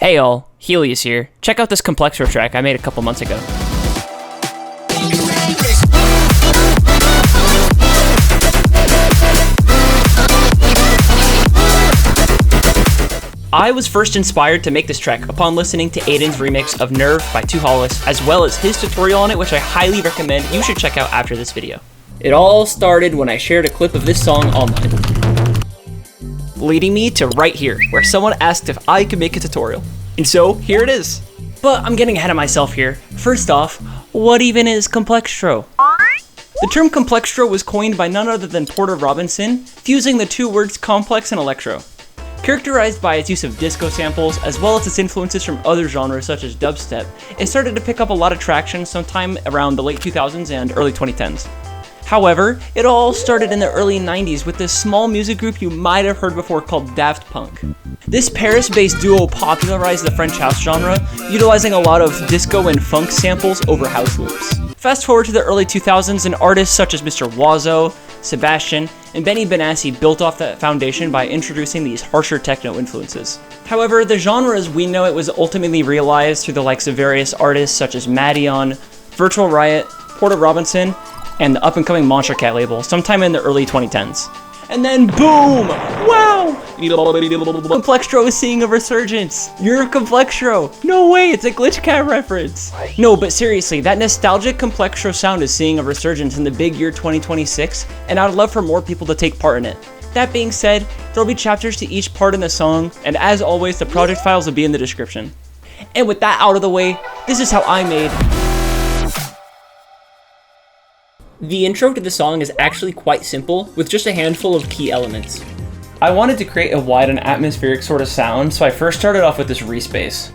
Hey all, Helios here. Check out this COMPLEXTRO track I made a couple months ago. I was first inspired to make this track upon listening to Aiden's remix of Nerve by Two Hollis, as well as his tutorial on it, which I highly recommend you should check out after this video. It all started when I shared a clip of this song online, leading me to right here, where someone asked if I could make a tutorial. And so, here it is. But I'm getting ahead of myself here. First off, what even is COMPLEXTRO? The term COMPLEXTRO was coined by none other than Porter Robinson, fusing the two words complex and electro. Characterized by its use of disco samples, as well as its influences from other genres such as dubstep, it started to pick up a lot of traction sometime around the late 2000s and early 2010s. However, it all started in the early 90s with this small music group you might have heard before called Daft Punk. This Paris-based duo popularized the French house genre, utilizing a lot of disco and funk samples over house loops. Fast forward to the early 2000s, and artists such as Mr. Wazo, Sebastian, and Benny Benassi built off that foundation by introducing these harsher techno influences. However, the genre as we know it was ultimately realized through the likes of various artists such as Madeon, Virtual Riot, Porter Robinson, and the up-and-coming Monster Cat label sometime in the early 2010s. And then boom! Wow! COMPLEXTRO is seeing a resurgence! You're COMPLEXTRO! No way, it's a Glitch Cat reference! No, but seriously, that nostalgic COMPLEXTRO sound is seeing a resurgence in the big year 2026, and I'd love for more people to take part in it. That being said, there'll be chapters to each part in the song, and as always, the project files will be in the description. And with that out of the way, this is how I made... The intro to the song is actually quite simple, with just a handful of key elements. I wanted to create a wide and atmospheric sort of sound, so I first started off with this respace.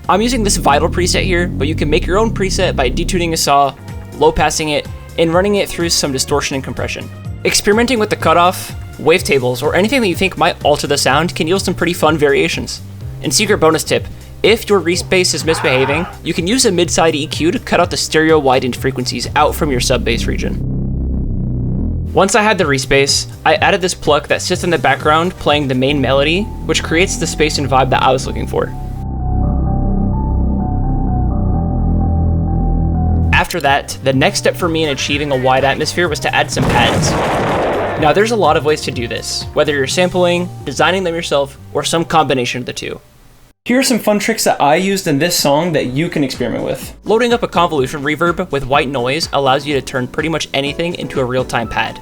I'm using this Vital preset here, but you can make your own preset by detuning a saw, low passing it, and running it through some distortion and compression. Experimenting with the cutoff, wavetables, or anything that you think might alter the sound can yield some pretty fun variations. And secret bonus tip, if your respace is misbehaving, you can use a mid-side EQ to cut out the stereo widened frequencies out from your sub-bass region. Once I had the respace, I added this pluck that sits in the background playing the main melody, which creates the space and vibe that I was looking for. After that, the next step for me in achieving a wide atmosphere was to add some pads. Now there's a lot of ways to do this, whether you're sampling, designing them yourself, or some combination of the two. Here are some fun tricks that I used in this song that you can experiment with. Loading up a convolution reverb with white noise allows you to turn pretty much anything into a real-time pad.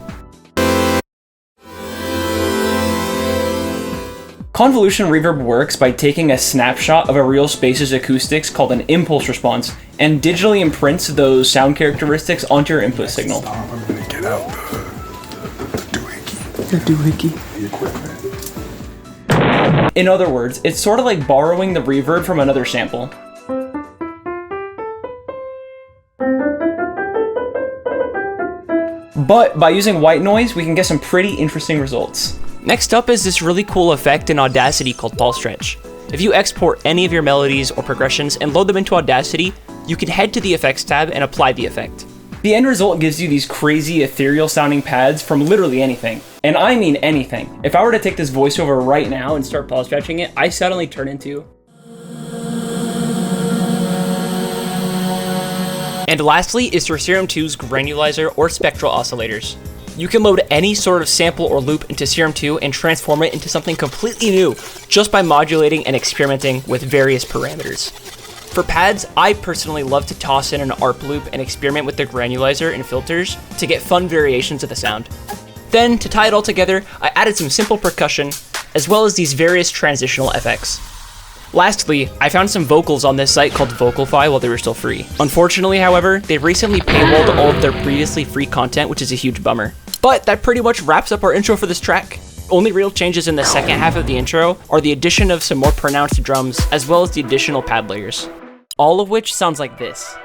Convolution reverb works by taking a snapshot of a real space's acoustics called an impulse response and digitally imprints those sound characteristics onto your input signal. I'm gonna get out the doohickey. The equipment. In other words, it's sort of like borrowing the reverb from another sample. But by using white noise, we can get some pretty interesting results. Next up is this really cool effect in Audacity called pulse stretch. If you export any of your melodies or progressions and load them into Audacity, you can head to the effects tab and apply the effect. The end result gives you these crazy ethereal sounding pads from literally anything. And I mean anything. If I were to take this voiceover right now and start pulse stretching it, I suddenly turn into... And lastly is your Serum 2's granulizer or spectral oscillators. You can load any sort of sample or loop into Serum 2 and transform it into something completely new just by modulating and experimenting with various parameters. For pads, I personally love to toss in an ARP loop and experiment with the granulizer and filters to get fun variations of the sound. Then, to tie it all together, I added some simple percussion, as well as these various transitional effects. Lastly, I found some vocals on this site called Vocalfy while they were still free. Unfortunately, however, they recently paywalled all of their previously free content, which is a huge bummer. But that pretty much wraps up our intro for this track. Only real changes in the second half of the intro are the addition of some more pronounced drums, as well as the additional pad layers. All of which sounds like this.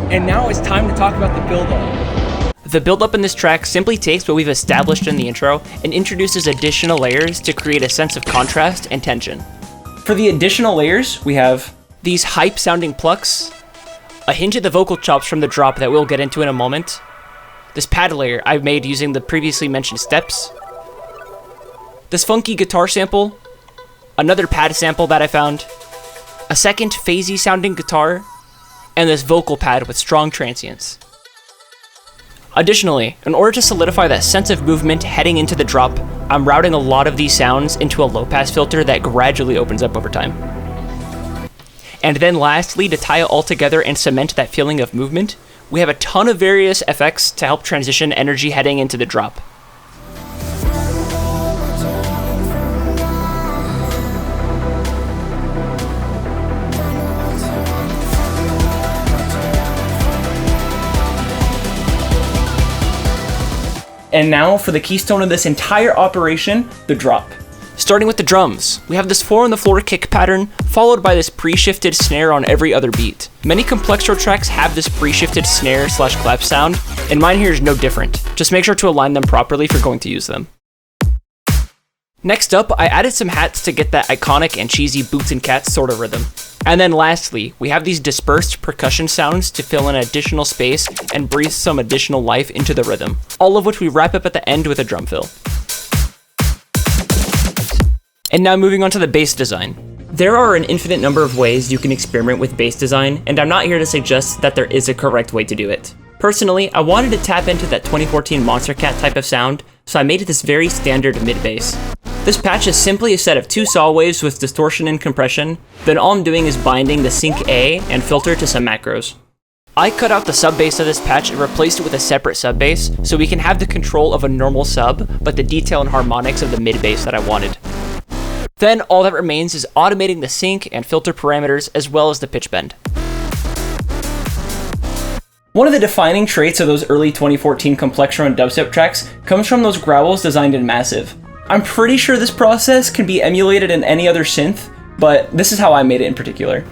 And now it's time to talk about the build-up. The build-up in this track simply takes what we've established in the intro and introduces additional layers to create a sense of contrast and tension. For the additional layers, we have these hype-sounding plucks, a hint of the vocal chops from the drop that we'll get into in a moment, this pad layer I've made using the previously mentioned steps, this funky guitar sample, another pad sample that I found, a second phasey sounding guitar, and this vocal pad with strong transients. Additionally, in order to solidify that sense of movement heading into the drop, I'm routing a lot of these sounds into a low-pass filter that gradually opens up over time. And then lastly, to tie it all together and cement that feeling of movement, we have a ton of various effects to help transition energy heading into the drop. And now for the keystone of this entire operation, the drop. Starting with the drums, we have this 4-on-the-floor kick pattern, followed by this pre-shifted snare on every other beat. Many Complextro tracks have this pre-shifted snare / clap sound, and mine here is no different. Just make sure to align them properly if you're going to use them. Next up, I added some hats to get that iconic and cheesy boots and cats sort of rhythm. And then lastly, we have these dispersed percussion sounds to fill in additional space and breathe some additional life into the rhythm, all of which we wrap up at the end with a drum fill. And now moving on to the bass design. There are an infinite number of ways you can experiment with bass design, and I'm not here to suggest that there is a correct way to do it. Personally, I wanted to tap into that 2014 Monster Cat type of sound, so I made this very standard mid-bass. This patch is simply a set of 2 saw waves with distortion and compression, then all I'm doing is binding the sync A and filter to some macros. I cut out the sub bass of this patch and replaced it with a separate sub bass, so we can have the control of a normal sub, but the detail and harmonics of the mid bass that I wanted. Then all that remains is automating the sync and filter parameters as well as the pitch bend. One of the defining traits of those early 2014 Complextro and dubstep tracks comes from those growls designed in Massive. I'm pretty sure this process can be emulated in any other synth, but this is how I made it in particular.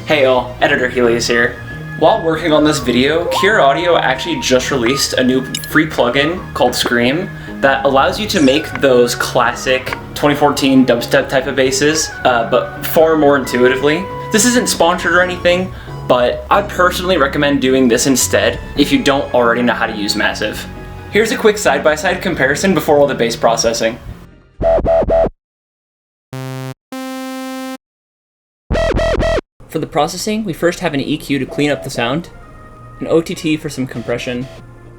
Hey y'all, Editor Helios here. While working on this video, Cure Audio actually just released a new free plugin called Scream that allows you to make those classic 2014 dubstep type of basses, but far more intuitively. This isn't sponsored or anything, but I'd personally recommend doing this instead if you don't already know how to use Massive. Here's a quick side-by-side comparison before all the bass processing. For the processing, we first have an EQ to clean up the sound, an OTT for some compression,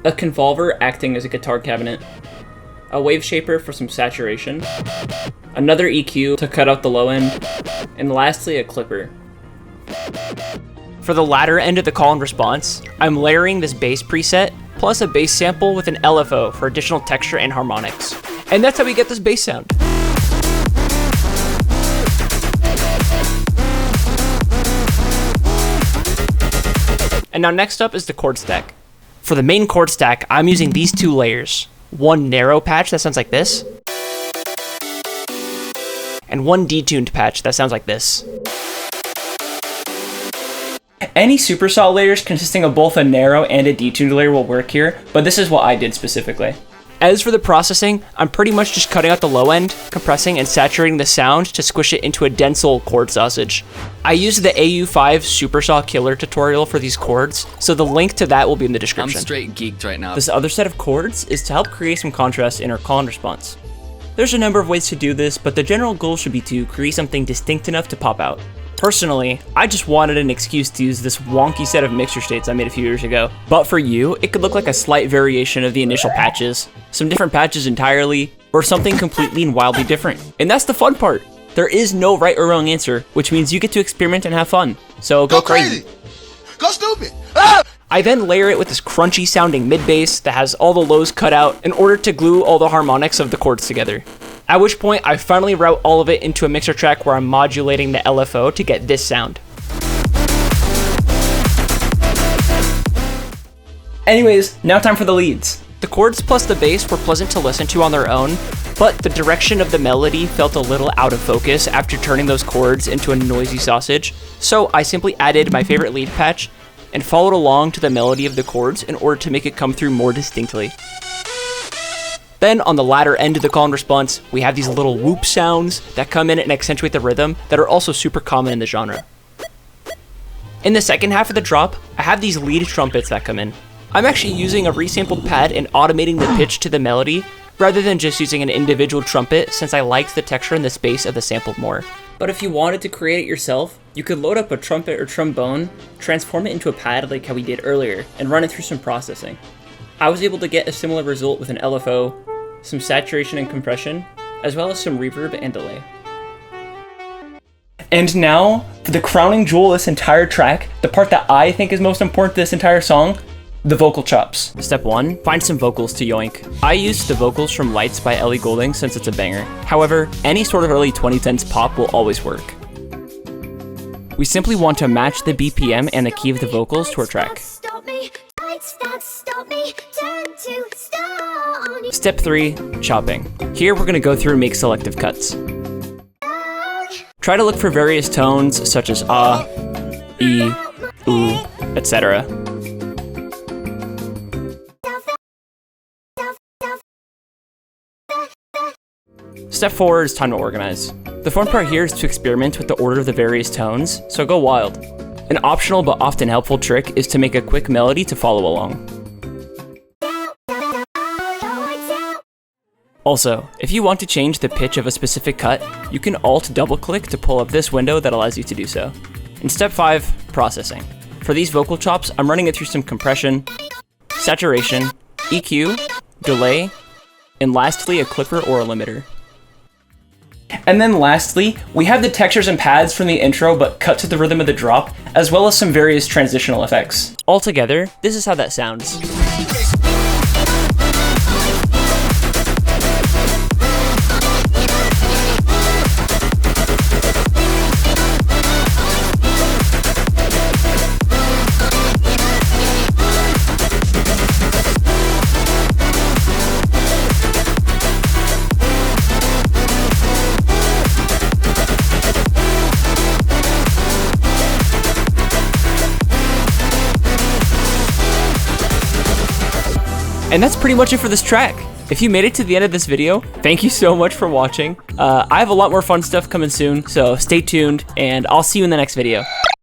a convolver acting as a guitar cabinet, a wave shaper for some saturation, another EQ to cut out the low end, and lastly a clipper. For the latter end of the call and response, I'm layering this bass preset, plus a bass sample with an LFO for additional texture and harmonics. And that's how we get this bass sound. And now next up is the chord stack. For the main chord stack, I'm using these 2 layers. One narrow patch that sounds like this, and one detuned patch that sounds like this. Any supersaw layers consisting of both a narrow and a detuned layer will work here, but this is what I did specifically. As for the processing, I'm pretty much just cutting out the low end, compressing and saturating the sound to squish it into a dense chord sausage. I used the AU5 Supersaw Killer tutorial for these chords, so the link to that will be in the description. I'm straight geeked right now. This other set of chords is to help create some contrast in our call and response. There's a number of ways to do this, but the general goal should be to create something distinct enough to pop out. Personally, I just wanted an excuse to use this wonky set of mixer states I made a few years ago. But for you, it could look like a slight variation of the initial patches, some different patches entirely, or something completely and wildly different. And that's the fun part. There is no right or wrong answer, which means you get to experiment and have fun. So go crazy. Go stupid. Ah! I then layer it with this crunchy sounding mid bass that has all the lows cut out in order to glue all the harmonics of the chords together. At which point, I finally route all of it into a mixer track where I'm modulating the LFO to get this sound. Anyways, now time for the leads. The chords plus the bass were pleasant to listen to on their own, but the direction of the melody felt a little out of focus after turning those chords into a noisy sausage, so I simply added my favorite lead patch and followed along to the melody of the chords in order to make it come through more distinctly. Then on the latter end of the call and response, we have these little whoop sounds that come in and accentuate the rhythm that are also super common in the genre. In the second half of the drop, I have these lead trumpets that come in. I'm actually using a resampled pad and automating the pitch to the melody rather than just using an individual trumpet, since I liked the texture and the space of the sample more. But if you wanted to create it yourself, you could load up a trumpet or trombone, transform it into a pad like how we did earlier, and run it through some processing. I was able to get a similar result with an LFO, some saturation and compression, as well as some reverb and delay. And now, for the crowning jewel of this entire track, the part that I think is most important to this entire song, the vocal chops. Step 1, find some vocals to yoink. I used the vocals from Lights by Ellie Goulding since it's a banger. However, any sort of early 2010s pop will always work. We simply want to match the BPM and the key of the vocals to our track. Step 3, chopping. Here we're going to go through and make selective cuts. Try to look for various tones such as ah, e, oo, etc. Step 4 is time to organize. The fun part here is to experiment with the order of the various tones, so go wild. An optional but often helpful trick is to make a quick melody to follow along. Also, if you want to change the pitch of a specific cut, you can Alt double-click to pull up this window that allows you to do so. In Step 5, processing. For these vocal chops, I'm running it through some compression, saturation, EQ, delay, and lastly a clipper or a limiter. And then lastly, we have the textures and pads from the intro but cut to the rhythm of the drop, as well as some various transitional effects. Altogether, this is how that sounds. And that's pretty much it for this track. If you made it to the end of this video, thank you so much for watching. I have a lot more fun stuff coming soon, so stay tuned, and I'll see you in the next video.